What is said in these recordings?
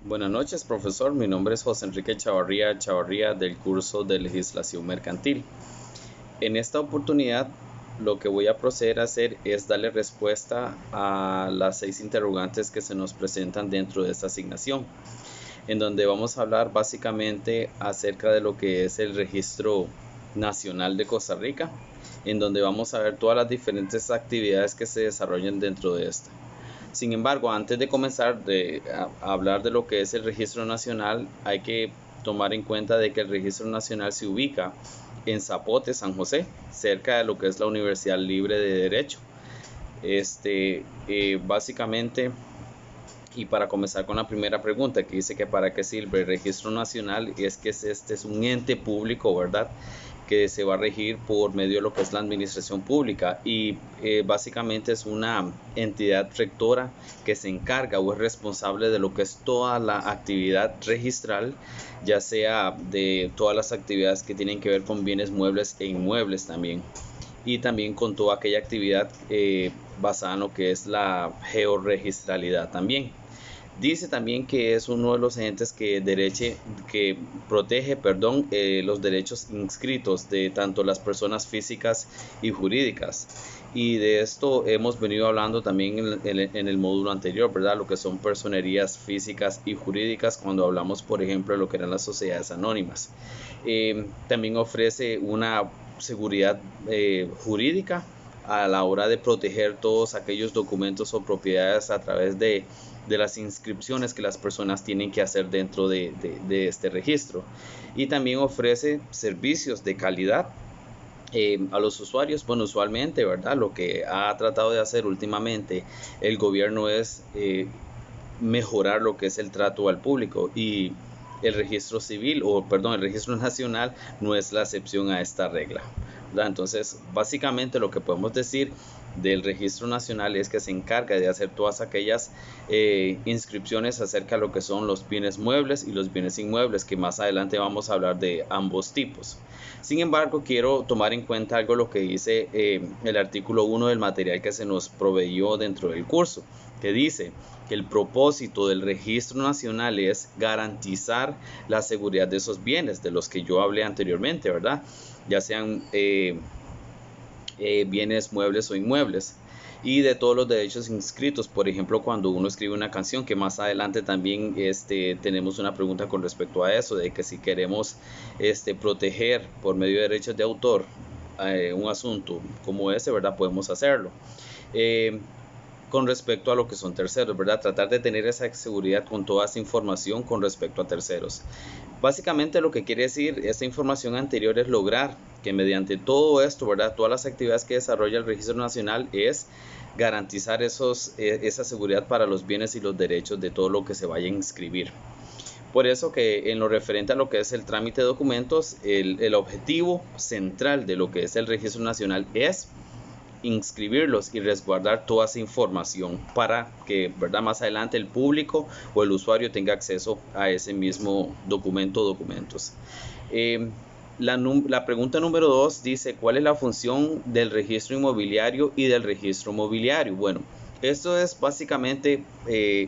Buenas noches, profesor. Mi nombre es José Enrique Chavarría del curso de Legislación Mercantil. En esta oportunidad, lo que voy a proceder a hacer es darle respuesta a las 6 interrogantes que se nos presentan dentro de esta asignación, en donde vamos a hablar básicamente acerca de lo que es el Registro Nacional de Costa Rica, en donde vamos a ver todas las diferentes actividades que se desarrollan dentro de esta. Sin embargo, antes de comenzar a hablar de lo que es el Registro Nacional, hay que tomar en cuenta de que el Registro Nacional se ubica en Zapote, San José, cerca de lo que es la Universidad Libre de Derecho. Básicamente, y para comenzar con la primera pregunta que dice que para qué sirve el Registro Nacional, es que este es un ente público, ¿verdad?, que se va a regir por medio de lo que es la administración pública y básicamente es una entidad rectora que se encarga o es responsable de lo que es toda la actividad registral, ya sea de todas las actividades que tienen que ver con bienes muebles e inmuebles también, y también con toda aquella actividad basada en lo que es la georregistralidad también. Dice también que es uno de los entes que protege los derechos inscritos de tanto las personas físicas y jurídicas. Y de esto hemos venido hablando también en el módulo anterior, ¿verdad? Lo que son personerías físicas y jurídicas cuando hablamos, por ejemplo, de lo que eran las sociedades anónimas. También ofrece una seguridad jurídica a la hora de proteger todos aquellos documentos o propiedades a través de las inscripciones que las personas tienen que hacer dentro de este registro. Y también ofrece servicios de calidad a los usuarios. Bueno, usualmente, ¿verdad?, lo que ha tratado de hacer últimamente el gobierno es mejorar lo que es el trato al público, y el registro civil, el registro nacional no es la excepción a esta regla, ¿verdad? Entonces, básicamente lo que podemos decir del registro nacional es que se encarga de hacer todas aquellas inscripciones acerca de lo que son los bienes muebles y los bienes inmuebles, que más adelante vamos a hablar de ambos tipos. Sin embargo, quiero tomar en cuenta algo lo que dice el artículo 1 del material que se nos proveyó dentro del curso, que dice que el propósito del registro nacional es garantizar la seguridad de esos bienes de los que yo hablé anteriormente, ¿verdad?, ya sean bienes muebles o inmuebles, y de todos los derechos inscritos. Por ejemplo, cuando uno escribe una canción, que más adelante también tenemos una pregunta con respecto a eso, de que si queremos proteger por medio de derechos de autor un asunto como ese, ¿verdad?, podemos hacerlo. Con respecto a lo que son terceros, ¿verdad?, tratar de tener esa seguridad con toda esa información con respecto a terceros. Básicamente lo que quiere decir esta información anterior es lograr que mediante todo esto, ¿verdad?, todas las actividades que desarrolla el Registro Nacional es garantizar esa seguridad para los bienes y los derechos de todo lo que se vaya a inscribir. Por eso que en lo referente a lo que es el trámite de documentos, el objetivo central de lo que es el Registro Nacional es inscribirlos y resguardar toda esa información para que, ¿verdad?, más adelante el público o el usuario tenga acceso a ese mismo documento o documentos. La pregunta número 2 dice: ¿cuál es la función del registro inmobiliario y del registro mobiliario? Bueno, esto es básicamente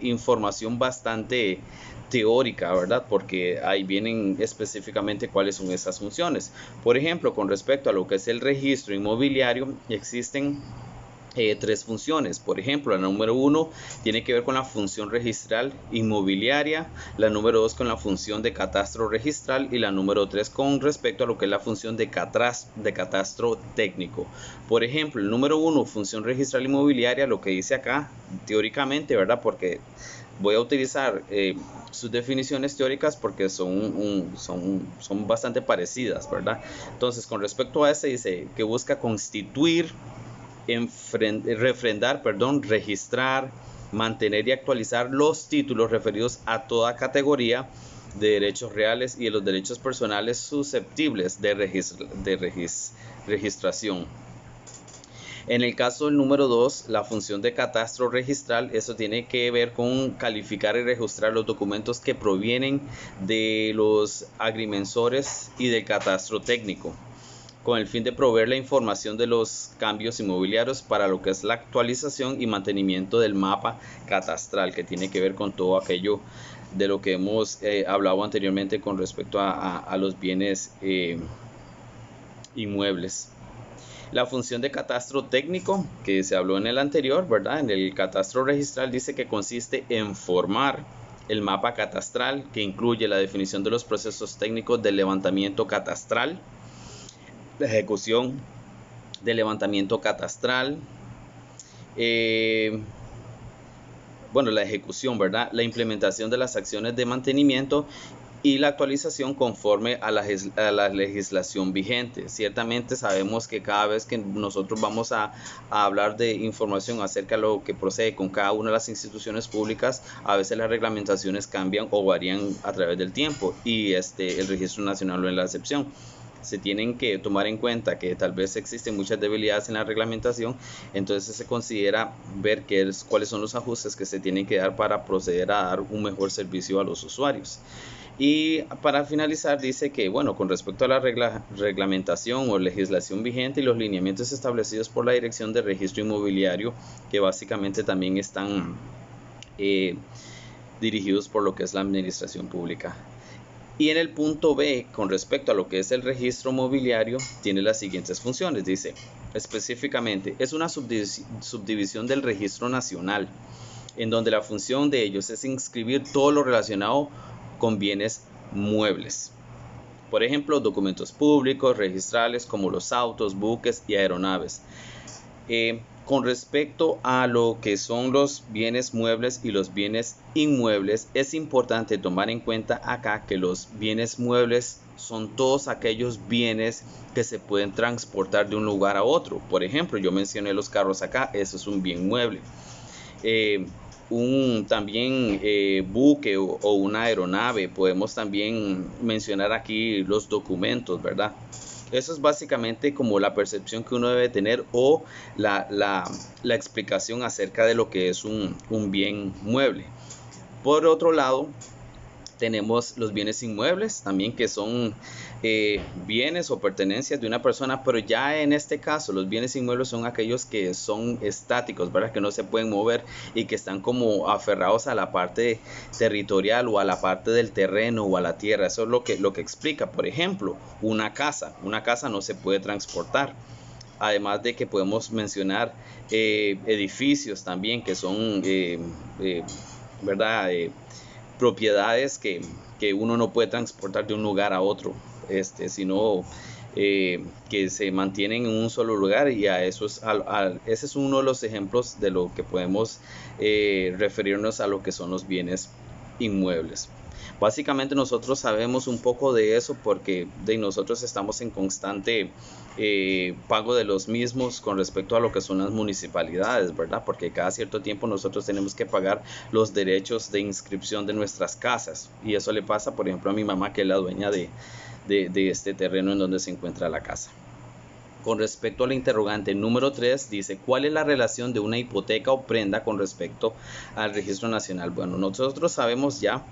información bastante teórica, ¿verdad?, porque ahí vienen específicamente cuáles son esas funciones. Por ejemplo, con respecto a lo que es el registro inmobiliario, existen tres funciones. Por ejemplo, la número 1 tiene que ver con la función registral inmobiliaria, la número 2 con la función de catastro registral y la número 3 con respecto a lo que es la función de catastro técnico. Por ejemplo, el número 1, función registral inmobiliaria, lo que dice acá teóricamente, ¿verdad?, porque voy a utilizar sus definiciones teóricas porque son bastante parecidas, ¿verdad? Entonces, con respecto a ese, dice que busca constituir, refrendar, registrar, mantener y actualizar los títulos referidos a toda categoría de derechos reales y de los derechos personales susceptibles de registración. En el caso del número 2, la función de catastro registral, eso tiene que ver con calificar y registrar los documentos que provienen de los agrimensores y del catastro técnico. con el fin de proveer la información de los cambios inmobiliarios para lo que es la actualización y mantenimiento del mapa catastral, que tiene que ver con todo aquello de lo que hemos hablado anteriormente con respecto a los bienes inmuebles. La función de catastro técnico que se habló en el anterior, ¿verdad? En el catastro registral dice que consiste en formar el mapa catastral, que incluye la definición de los procesos técnicos del levantamiento catastral, la ejecución del levantamiento catastral, la ejecución, ¿verdad? La implementación de las acciones de mantenimiento y la actualización conforme a la legislación vigente. Ciertamente sabemos que cada vez que nosotros vamos a hablar de información acerca de lo que procede con cada una de las instituciones públicas, a veces las reglamentaciones cambian o varían a través del tiempo, y el Registro Nacional no es la excepción. Se tienen que tomar en cuenta que tal vez existen muchas debilidades en la reglamentación, entonces se considera ver cuáles son los ajustes que se tienen que dar para proceder a dar un mejor servicio a los usuarios. Y para finalizar dice que, bueno, con respecto a la reglamentación o legislación vigente y los lineamientos establecidos por la Dirección de Registro Inmobiliario, que básicamente también están dirigidos por lo que es la administración pública. Y en el punto B, con respecto a lo que es el registro mobiliario, tiene las siguientes funciones. Dice, específicamente, es una subdivisión del registro nacional, en donde la función de ellos es inscribir todo lo relacionado con bienes muebles. Por ejemplo, documentos públicos, registrales como los autos, buques y aeronaves. Con respecto a lo que son los bienes muebles y los bienes inmuebles, es importante tomar en cuenta acá que los bienes muebles son todos aquellos bienes que se pueden transportar de un lugar a otro. Por ejemplo, yo mencioné los carros acá, eso es un bien mueble. También buque o una aeronave, podemos también mencionar aquí los documentos, ¿verdad? Eso es básicamente como la percepción que uno debe tener, o la explicación acerca de lo que es un bien mueble. Por otro lado, tenemos los bienes inmuebles también, que son bienes o pertenencias de una persona, pero ya en este caso los bienes inmuebles son aquellos que son estáticos, ¿verdad? Que no se pueden mover y que están como aferrados a la parte territorial o a la parte del terreno o a la tierra. Eso es lo que explica. Por ejemplo, una casa no se puede transportar. Además de que podemos mencionar edificios también, que son ¿verdad? Propiedades que uno no puede transportar de un lugar a otro, sino que se mantienen en un solo lugar, y ese es uno de los ejemplos de lo que podemos referirnos a lo que son los bienes inmuebles. Básicamente nosotros sabemos un poco de eso porque nosotros estamos en constante pago de los mismos con respecto a lo que son las municipalidades, ¿verdad? Porque cada cierto tiempo nosotros tenemos que pagar los derechos de inscripción de nuestras casas, y eso le pasa, por ejemplo, a mi mamá, que es la dueña de este terreno en donde se encuentra la casa. Con respecto a la interrogante número 3, dice, ¿cuál es la relación de una hipoteca o prenda con respecto al registro nacional? Bueno, nosotros sabemos ya,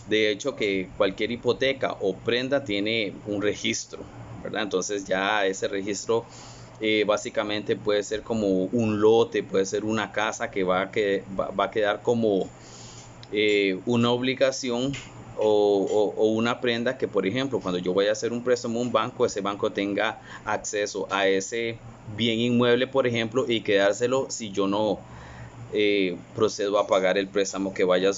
de hecho, que cualquier hipoteca o prenda tiene un registro, ¿verdad? Entonces ya ese registro básicamente puede ser como un lote, puede ser una casa que va a quedar como una obligación o una prenda que, por ejemplo, cuando yo vaya a hacer un préstamo a un banco, ese banco tenga acceso a ese bien inmueble, por ejemplo, y quedárselo si yo no procedo a pagar el préstamo que vaya a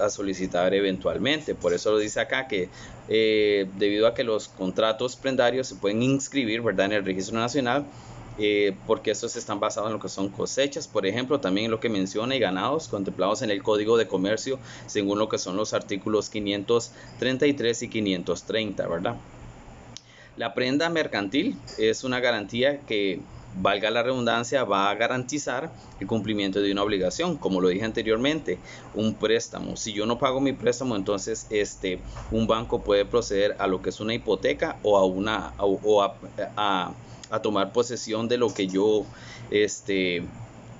solicitar eventualmente. Por eso lo dice acá, que debido a que los contratos prendarios se pueden inscribir, ¿verdad?, en el Registro Nacional, porque estos están basados en lo que son cosechas, por ejemplo, también en lo que menciona, y ganados contemplados en el Código de Comercio, según lo que son los artículos 533 y 530, ¿verdad? La prenda mercantil es una garantía que, valga la redundancia, va a garantizar el cumplimiento de una obligación. Como lo dije anteriormente, un préstamo, si yo no pago mi préstamo, entonces un banco puede proceder a lo que es una hipoteca o a tomar posesión de lo que yo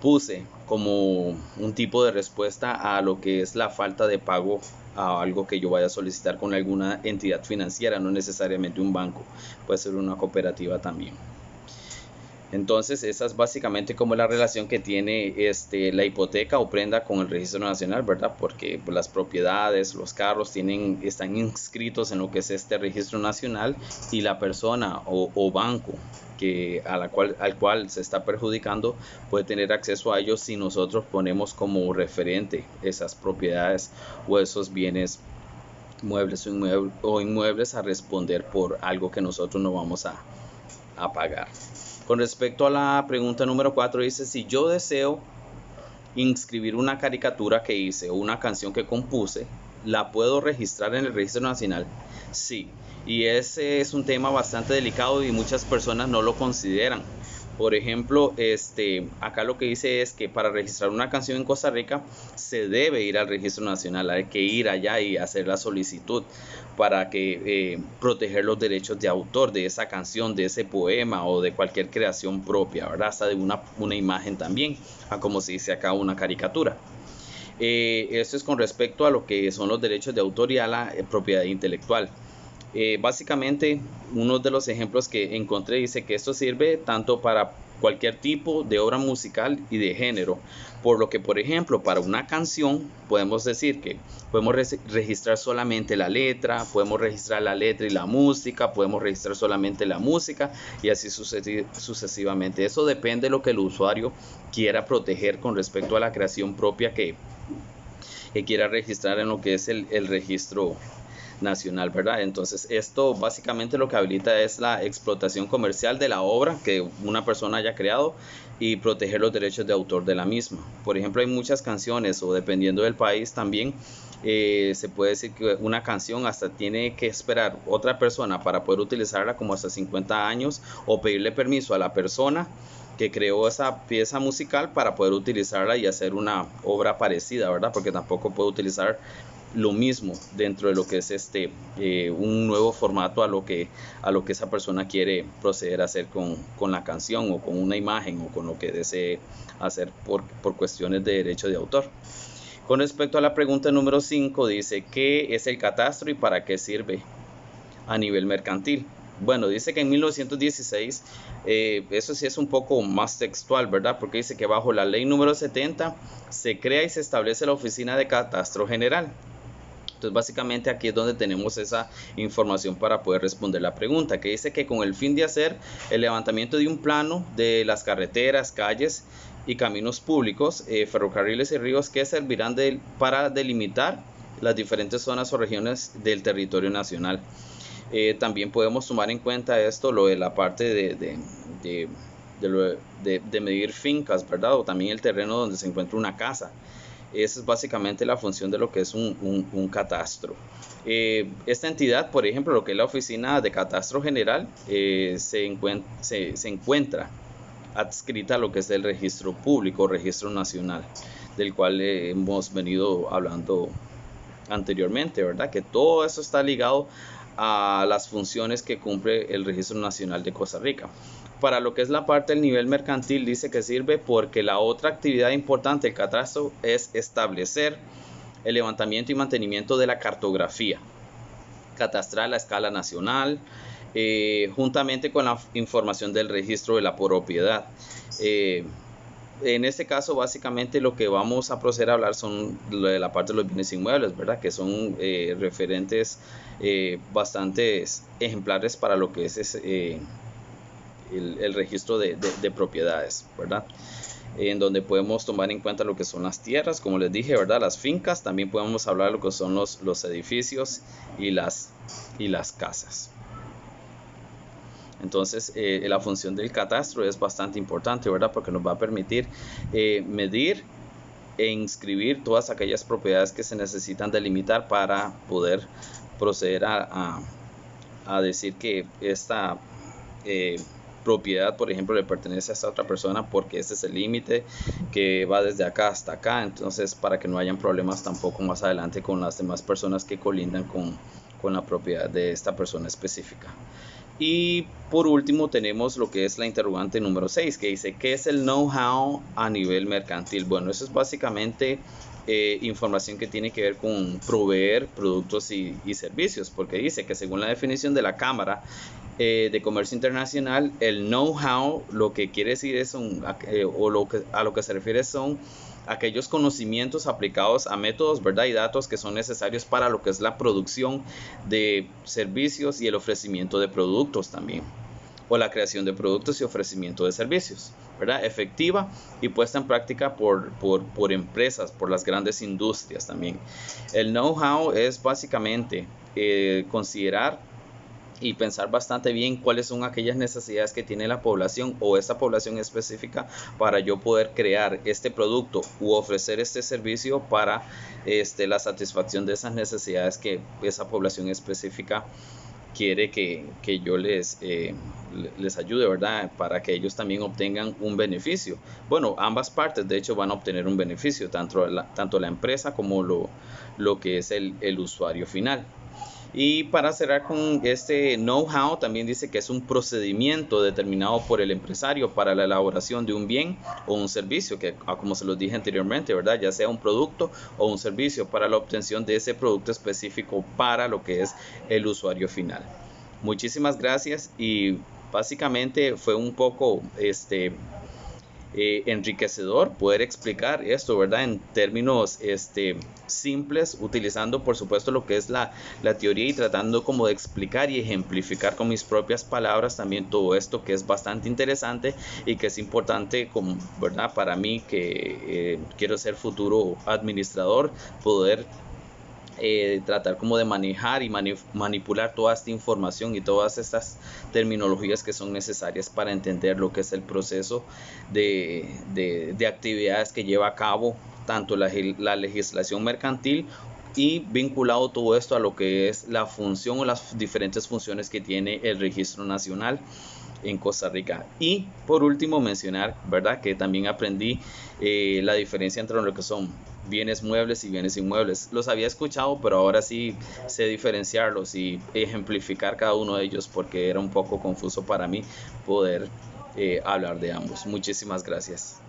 puse como un tipo de respuesta a lo que es la falta de pago a algo que yo vaya a solicitar con alguna entidad financiera, no necesariamente un banco, puede ser una cooperativa también. Entonces, esa es básicamente como la relación que tiene la hipoteca o prenda con el registro nacional, ¿verdad? Porque pues, las propiedades, los carros están inscritos en lo que es este registro nacional, y la persona o banco al cual se está perjudicando puede tener acceso a ellos si nosotros ponemos como referente esas propiedades o esos bienes muebles o inmuebles a responder por algo que nosotros no vamos a pagar. Con respecto a la pregunta número 4, dice: si yo deseo inscribir una caricatura que hice o una canción que compuse, ¿la puedo registrar en el registro nacional? Sí, y ese es un tema bastante delicado y muchas personas no lo consideran. Por ejemplo, acá lo que dice es que para registrar una canción en Costa Rica se debe ir al registro nacional, hay que ir allá y hacer la solicitud para que proteger los derechos de autor de esa canción, de ese poema o de cualquier creación propia, ¿verdad? Hasta de una imagen también, como se dice acá, una caricatura. Esto es con respecto a lo que son los derechos de autor y a la propiedad intelectual. Básicamente, uno de los ejemplos que encontré dice que esto sirve tanto para cualquier tipo de obra musical y de género, por lo que, por ejemplo, para una canción podemos decir que podemos registrar solamente la letra, podemos registrar la letra y la música, podemos registrar solamente la música y así sucesivamente. Eso depende de lo que el usuario quiera proteger con respecto a la creación propia que quiera registrar en lo que es el registro nacional, ¿verdad? Entonces, esto básicamente lo que habilita es la explotación comercial de la obra que una persona haya creado y proteger los derechos de autor de la misma. Por ejemplo, hay muchas canciones, o dependiendo del país también, se puede decir que una canción hasta tiene que esperar otra persona para poder utilizarla como hasta 50 años, o pedirle permiso a la persona que creó esa pieza musical para poder utilizarla y hacer una obra parecida, ¿verdad? Porque tampoco puede utilizar lo mismo dentro de lo que es un nuevo formato a lo que esa persona quiere proceder a hacer con la canción o con una imagen o con lo que desee hacer por cuestiones de derecho de autor. Con respecto a la pregunta número 5, dice: ¿qué es el catastro y para qué sirve a nivel mercantil? Bueno, dice que en 1916, eso sí es un poco más textual, ¿verdad? Porque dice que bajo la ley número 70 se crea y se establece la Oficina de Catastro General. Entonces, básicamente aquí es donde tenemos esa información para poder responder la pregunta, que dice que con el fin de hacer el levantamiento de un plano de las carreteras, calles y caminos públicos, ferrocarriles y ríos que servirán para delimitar las diferentes zonas o regiones del territorio nacional. También podemos tomar en cuenta esto, lo de la parte de medir fincas, ¿verdad? O también el terreno donde se encuentra una casa. Esa es básicamente la función de lo que es un catastro. Esta entidad, por ejemplo, lo que es la Oficina de Catastro General, se encuentra adscrita a lo que es el registro público, registro nacional, del cual hemos venido hablando anteriormente, ¿verdad? Que todo eso está ligado a las funciones que cumple el Registro Nacional de Costa Rica. Para lo que es la parte del nivel mercantil, dice que sirve porque la otra actividad importante del catastro es establecer el levantamiento y mantenimiento de la cartografía catastral a escala nacional, juntamente con la información del registro de la propiedad. En este caso, básicamente lo que vamos a proceder a hablar son de la parte de los bienes inmuebles, ¿verdad? Que son referentes bastantes ejemplares para lo que es el registro de propiedades, ¿verdad? En donde podemos tomar en cuenta lo que son las tierras, como les dije, ¿verdad? Las fincas, también podemos hablar de lo que son los edificios y las casas. Entonces, la función del catastro es bastante importante, ¿verdad? Porque nos va a permitir medir e inscribir todas aquellas propiedades que se necesitan delimitar para poder proceder a decir que esta propiedad, por ejemplo, le pertenece a esta otra persona porque ese es el límite que va desde acá hasta acá. Entonces, para que no hayan problemas tampoco más adelante con las demás personas que colindan con la propiedad de esta persona específica. Y por último tenemos lo que es la interrogante número 6, que dice, ¿qué es el know-how a nivel mercantil? Bueno, eso es básicamente información que tiene que ver con proveer productos y servicios, porque dice que según la definición de la Cámara de Comercio Internacional, el know-how lo que quiere decir es a lo que se refiere son aquellos conocimientos aplicados a métodos, ¿verdad? Y datos que son necesarios para lo que es la producción de servicios y el ofrecimiento de productos también, o la creación de productos y ofrecimiento de servicios, ¿verdad? Efectiva y puesta en práctica por empresas, por las grandes industrias también. El know-how es básicamente considerar y pensar bastante bien cuáles son aquellas necesidades que tiene la población o esa población específica para yo poder crear este producto u ofrecer este servicio para la satisfacción de esas necesidades que esa población específica quiere que yo les ayude, ¿verdad? Para que ellos también obtengan un beneficio. Bueno, ambas partes de hecho van a obtener un beneficio, tanto la empresa como lo que es el usuario final. Y para cerrar con este know-how, también dice que es un procedimiento determinado por el empresario para la elaboración de un bien o un servicio, que como se los dije anteriormente, ¿verdad? Ya sea un producto o un servicio para la obtención de ese producto específico para lo que es el usuario final. Muchísimas gracias y básicamente fue un poco enriquecedor poder explicar esto, ¿verdad? En términos simples, utilizando por supuesto lo que es la teoría y tratando como de explicar y ejemplificar con mis propias palabras también todo esto que es bastante interesante y que es importante, ¿verdad? Para mí que quiero ser futuro administrador, poder tratar como de manejar y manipular toda esta información y todas estas terminologías que son necesarias para entender lo que es el proceso de actividades que lleva a cabo tanto la legislación mercantil y vinculado todo esto a lo que es la función o las diferentes funciones que tiene el Registro Nacional en Costa Rica. Y por último mencionar, ¿verdad? Que también aprendí la diferencia entre lo que son bienes muebles y bienes inmuebles. Los había escuchado, pero ahora sí sé diferenciarlos y ejemplificar cada uno de ellos porque era un poco confuso para mí poder hablar de ambos. Muchísimas gracias.